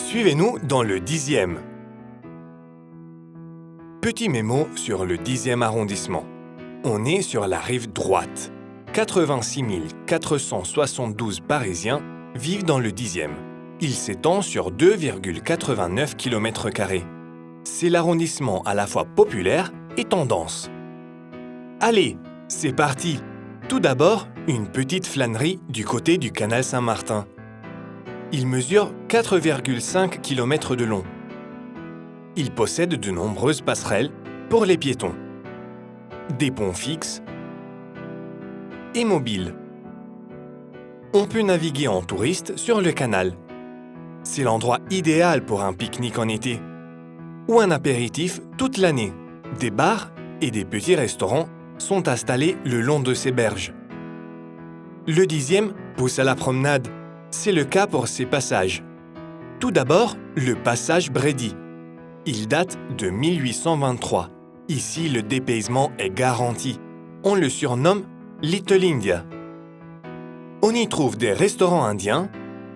Suivez-nous dans le 10e. Petit mémo sur le 10e arrondissement. On est sur la rive droite. 86 472 Parisiens vivent dans le 10e. Il s'étend sur 2,89 km². C'est l'arrondissement à la fois populaire et tendance. Allez, c'est parti! Tout d'abord, une petite flânerie du côté du canal Saint-Martin. Il mesure 4,5 km de long. Il possède de nombreuses passerelles pour les piétons, des ponts fixes et mobiles. On peut naviguer en touriste sur le canal. C'est l'endroit idéal pour un pique-nique en été ou un apéritif toute l'année. Des bars et des petits restaurants sont installés le long de ces berges. Le 10e pousse à la promenade. C'est le cas pour ces passages. Tout d'abord, le passage Brédy. Il date de 1823. Ici, le dépaysement est garanti. On le surnomme Little India. On y trouve des restaurants indiens,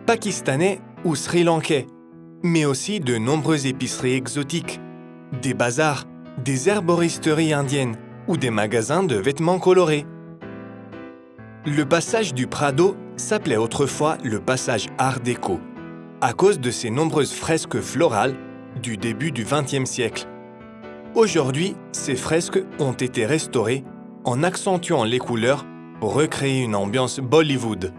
pakistanais ou sri-lankais, mais aussi de nombreuses épiceries exotiques, des bazars, des herboristeries indiennes ou des magasins de vêtements colorés. Le passage du Prado s'appelait autrefois le passage Art déco, à cause de ses nombreuses fresques florales du début du XXe siècle. Aujourd'hui, ces fresques ont été restaurées en accentuant les couleurs pour recréer une ambiance Bollywood.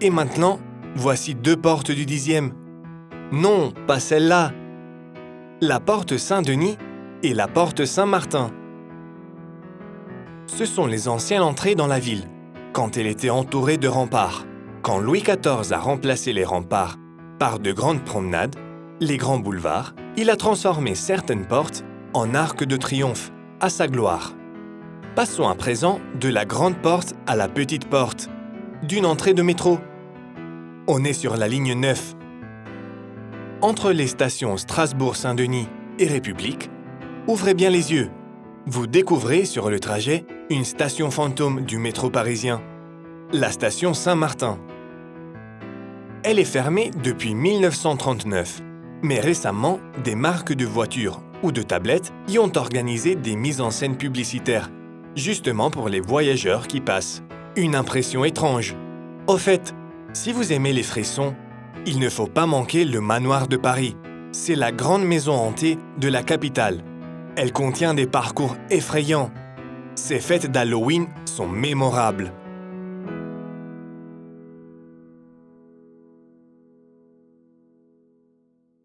Et maintenant, voici deux portes du 10e. Non, pas celle-là. La porte Saint-Denis et la porte Saint-Martin. Ce sont les anciennes entrées dans la ville, quand elle était entourée de remparts. Quand Louis XIV a remplacé les remparts par de grandes promenades, les grands boulevards, il a transformé certaines portes en arcs de triomphe, à sa gloire. Passons à présent de la grande porte à la petite porte, d'une entrée de métro. On est sur la ligne 9. Entre les stations Strasbourg-Saint-Denis et République, ouvrez bien les yeux. Vous découvrez sur le trajet une station fantôme du métro parisien, la station Saint-Martin. Elle est fermée depuis 1939, mais récemment, des marques de voitures ou de tablettes y ont organisé des mises en scène publicitaires, justement pour les voyageurs qui passent. Une impression étrange. Au fait, si vous aimez les frissons, il ne faut pas manquer le Manoir de Paris. C'est la grande maison hantée de la capitale. Elle contient des parcours effrayants. Ces fêtes d'Halloween sont mémorables.